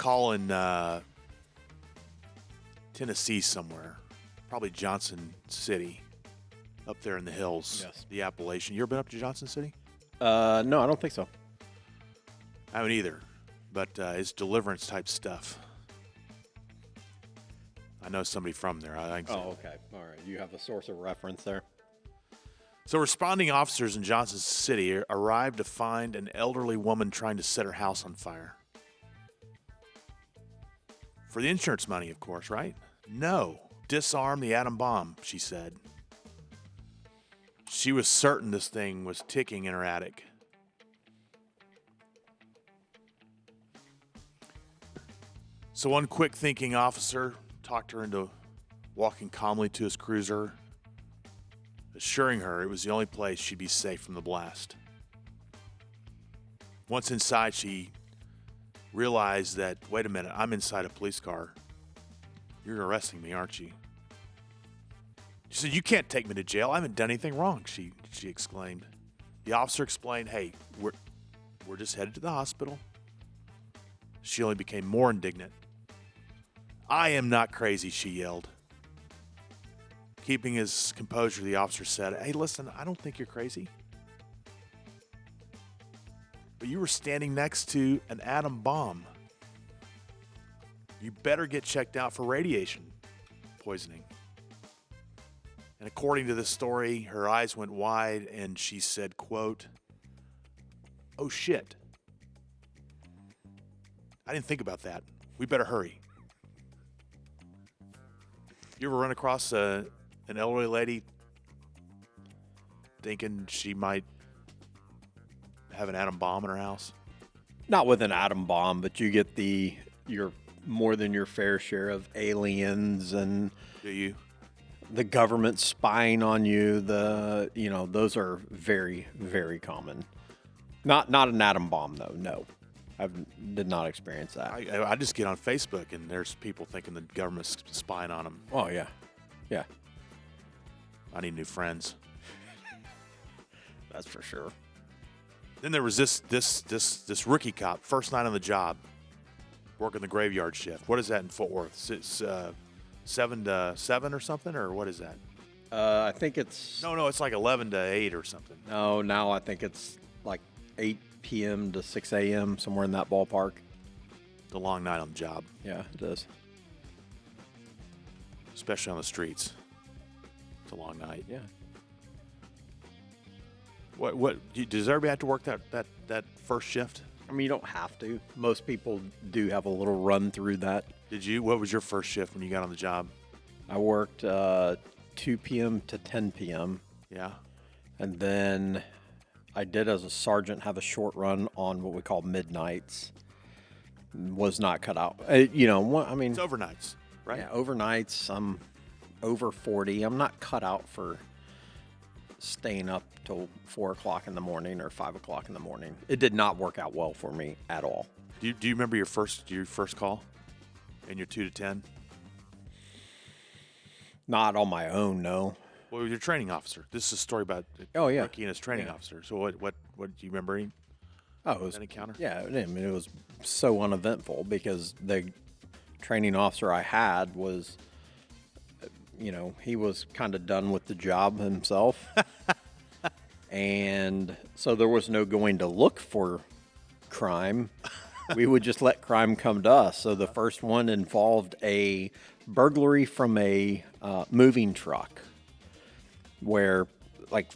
call in Tennessee somewhere, probably Johnson City, up there in the hills. Yes. The Appalachian. You ever been up to Johnson City? No, I don't think so. I haven't either, but it's deliverance type stuff. I know somebody from there. Oh, okay. All right. You have a source of reference there. So responding officers in Johnson City arrived to find an elderly woman trying to set her house on fire. For the insurance money, of course, right? No. Disarm the atom bomb, she said. She was certain this thing was ticking in her attic. So one quick-thinking officer talked her into walking calmly to his cruiser, assuring her it was the only place she'd be safe from the blast. Once inside, she realized that, wait a minute, I'm inside a police car. You're arresting me, aren't you? She said, you can't take me to jail. I haven't done anything wrong, she exclaimed. The officer explained, hey, we're just headed to the hospital. She only became more indignant. I am not crazy, she yelled. Keeping his composure, the officer said, hey, listen, I don't think you're crazy. But you were standing next to an atom bomb. You better get checked out for radiation poisoning. And according to this story, her eyes went wide and she said, quote, oh shit. I didn't think about that. We better hurry. You ever run across an elderly lady thinking she might have an atom bomb in her house? Not with an atom bomb, but you get your more than your fair share of aliens and Do you? the government spying on you. Those are very, very common. Not an atom bomb though. No, I did not experience that. I just get on Facebook and there's people thinking the government's spying on them. Oh yeah, yeah, I need new friends. that's for sure. Then there was this rookie cop, first night on the job, working the graveyard shift. What is that in Fort Worth? It's 7 to 7 or something, or what is that? I think it's No, it's like 11 to 8 or something. no. Now I think it's like 8 p.m. to 6 a.m. somewhere in that ballpark. The long night on the job, Yeah, it is. especially on the streets. It's a long night. Yeah. Does everybody have to work that first shift? I mean, you don't have to. Most people do have a little run through that. Did you? What was your first shift when you got on the job? I worked 2 p.m. to 10 p.m. Yeah. And then I did, as a sergeant, have a short run on what we call midnights. Was not cut out. I mean, It's overnights, right? yeah, overnights. I'm over 40. I'm not cut out for staying up till 4 o'clock in the morning or 5 o'clock in the morning. It did not work out well for me at all. Do you remember your first call and your 2 to 10? Not on my own, no. Well, your training officer. This is a story about Oh, yeah. Ricky and his training officer. So what do you remember? Oh, it was, That encounter? yeah, I mean, it was so uneventful because the training officer I had was, he was kind of done with the job himself. And so there was no going to look for crime. We would just let crime come to us. So the first one involved a burglary from a moving truck where like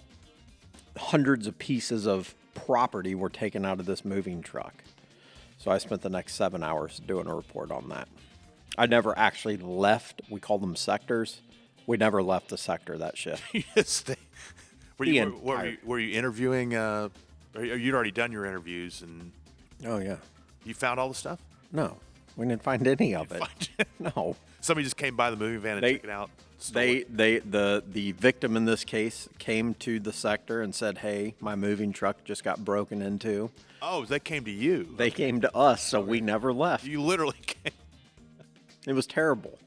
hundreds of pieces of property were taken out of this moving truck. So I spent the next 7 hours doing a report on that. I never actually left. We call them sectors. We never left the sector that shift. Yes. Were you interviewing? You'd already done your interviews, and Oh, yeah. you found all the stuff? No, we didn't find any of it. No. Somebody just came by the moving van and took it out. The victim in this case came to the sector and said, "Hey, my moving truck just got broken into." Oh, they came to you. They came to us, so we never left. You literally came. It was terrible.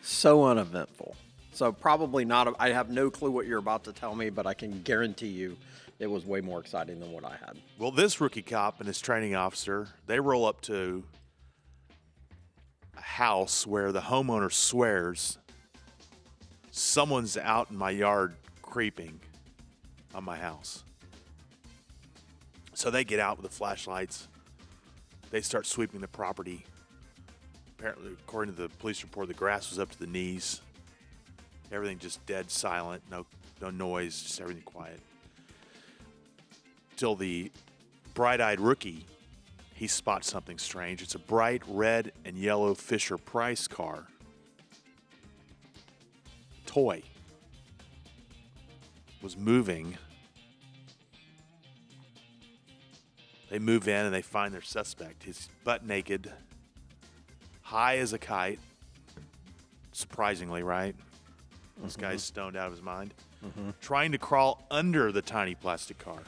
So uneventful. So probably not. I have no clue what you're about to tell me, but I can guarantee you it was way more exciting than what I had. Well, this rookie cop and his training officer, they roll up to a house where the homeowner swears someone's out in my yard creeping on my house. So they get out with the flashlights. They start sweeping the property. Apparently, according to the police report, the grass was up to the knees. Everything just dead silent, no noise, just everything quiet. Till the bright-eyed rookie, he spots something strange. It's a bright red and yellow Fisher-Price car. Toy. Was moving. They move in and they find their suspect. He's butt naked, high as a kite. Surprisingly, right? This guy's stoned out of his mind. Trying to crawl under the tiny plastic car.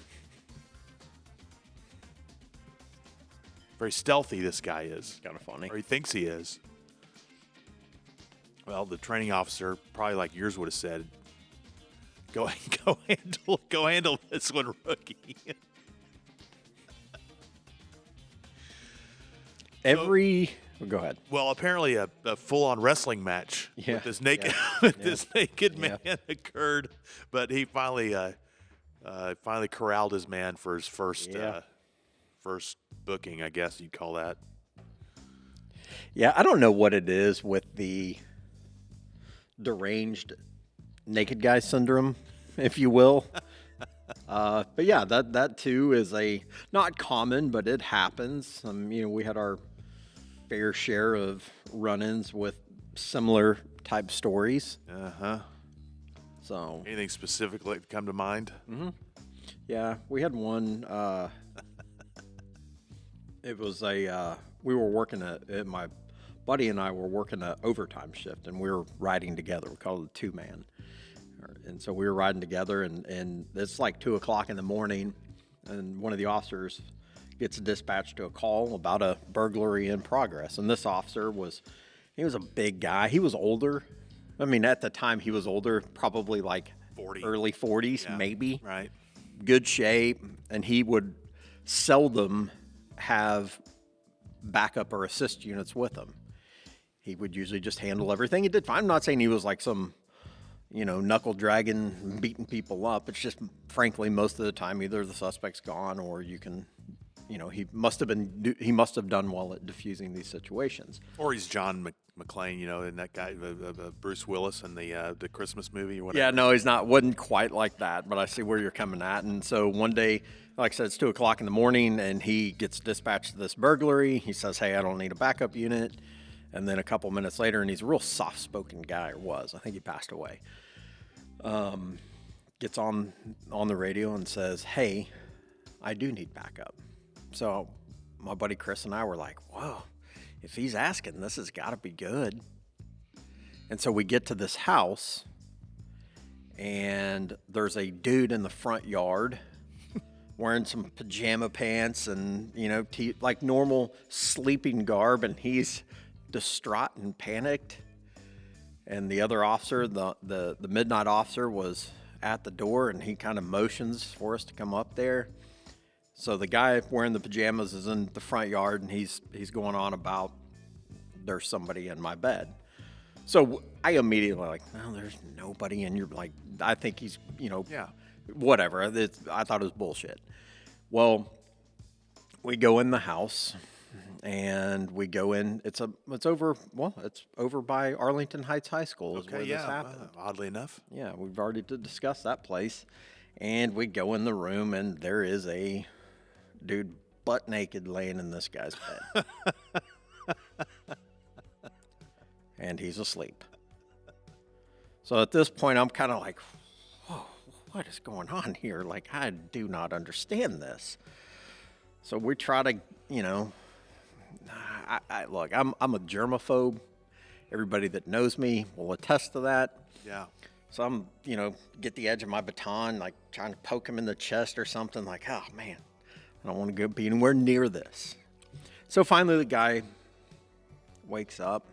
Very stealthy, this guy is. Kind of funny. Or he thinks he is. Well, the training officer, probably like yours would have said, go handle this one, rookie. Go ahead. Well, apparently a full-on wrestling match with this naked this naked man occurred, but he finally corralled his man for his first booking, I guess you'd call that. Yeah, I don't know what it is with the deranged naked guy syndrome, if you will. But yeah, that too is not common, but it happens. We had our fair share of run-ins with similar type stories. So anything specifically come to mind? Yeah, we had one. It was we were working my buddy and I were working an overtime shift, and we were riding together. We called it a two-man. And so we were riding together, and it's like 2 o'clock in the morning, and one of the officers gets dispatched to a call about a burglary in progress. And this officer was a big guy. He was older. I mean, at the time he was older, probably like 40. Early 40s, maybe. Right. Good shape, and he would seldom have backup or assist units with him. He would usually just handle everything. He did fine. I'm not saying he was like some knuckle dragging, beating people up. It's just, frankly, most of the time, either the suspect's gone or you can, he must have done well at diffusing these situations. Or he's John McClane, and that guy, Bruce Willis in the Christmas movie or whatever. Yeah, no, he's not. Wasn't quite like that, but I see where you're coming at. And so one day, like I said, it's 2 o'clock in the morning, and he gets dispatched to this burglary. He says, "Hey, I don't need a backup unit." And then a couple minutes later, and he's a real soft-spoken guy, or was. I think he passed away. Gets on the radio and says, "Hey, I do need backup." So my buddy Chris and I were like, "Whoa, if he's asking, this has got to be good." And so we get to this house, and there's a dude in the front yard wearing some pajama pants and, like normal sleeping garb, and he's distraught and panicked. And the other officer, the midnight officer, was at the door, and he kind of motions for us to come up there. So the guy wearing the pajamas is in the front yard, and he's going on about there's somebody in my bed. So I immediately no, there's nobody in your, I think he's, whatever. I thought it was bullshit. Well, we go in the house, and we go in. It's over by Arlington Heights High School is where this happened. Oddly enough. Yeah, we've already discussed that place. And we go in the room, and there is a dude butt naked laying in this guy's bed. And he's asleep. So at this point, I'm kind of like, whoa, what is going on here? I do not understand this. So we try to, look, I'm a germaphobe. Everybody that knows me will attest to that. Yeah. So I'm, get the edge of my baton, trying to poke him in the chest or something. Oh, man, I don't want to be anywhere near this. So finally the guy wakes up.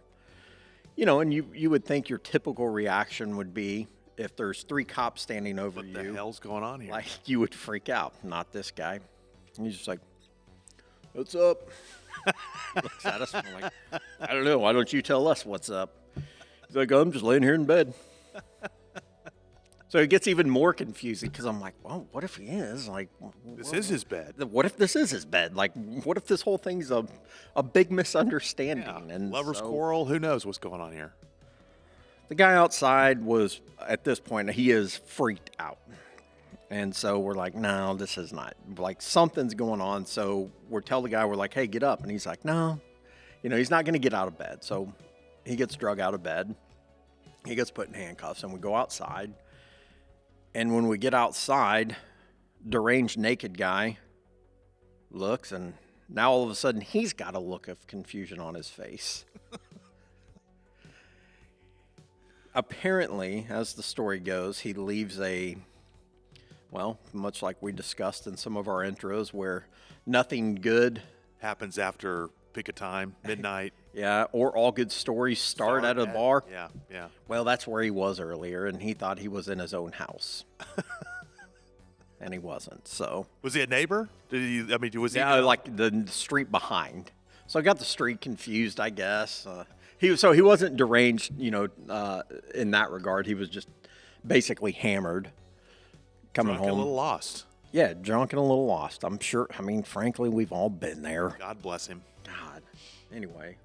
and you would think your typical reaction would be if there's 3 cops standing over What the you, hell's going on here? like you would freak out. Not this guy. He's just like, "What's up?" Looks at us. I'm like, "I don't know. Why don't you tell us what's up?" He's like, "I'm just laying here in bed." So it gets even more confusing because I'm like, well, what if he is? Like, This is his bed. what if this is his bed? Like, what if this whole thing's a big misunderstanding? Yeah. And Lovers so quarrel. Who knows what's going on here? the guy outside was, at this point, he is freaked out. And so we're like, no, this is not, like, something's going on. So we're telling the guy, we're like, hey, get up. And he's like, no, he's not going to get out of bed. So he gets drug out of bed. He gets put in handcuffs, and we go outside. And when we get outside, deranged naked guy looks, and now all of a sudden he's got a look of confusion on his face. Apparently, as the story goes, he leaves much like we discussed in some of our intros, where nothing good Happens after pick a time, midnight. yeah, or all good stories start at a bar. Yeah, yeah. Well, that's where he was earlier, and he thought he was in his own house. And he wasn't, so. Was he a neighbor? Was he? Yeah, like the street behind. So I got the street confused, I guess. He wasn't deranged, in that regard. He was just basically hammered coming Drunk and home. a little lost. Yeah, drunk and a little lost. I'm sure, frankly, we've all been there. God bless him. God. Anyway,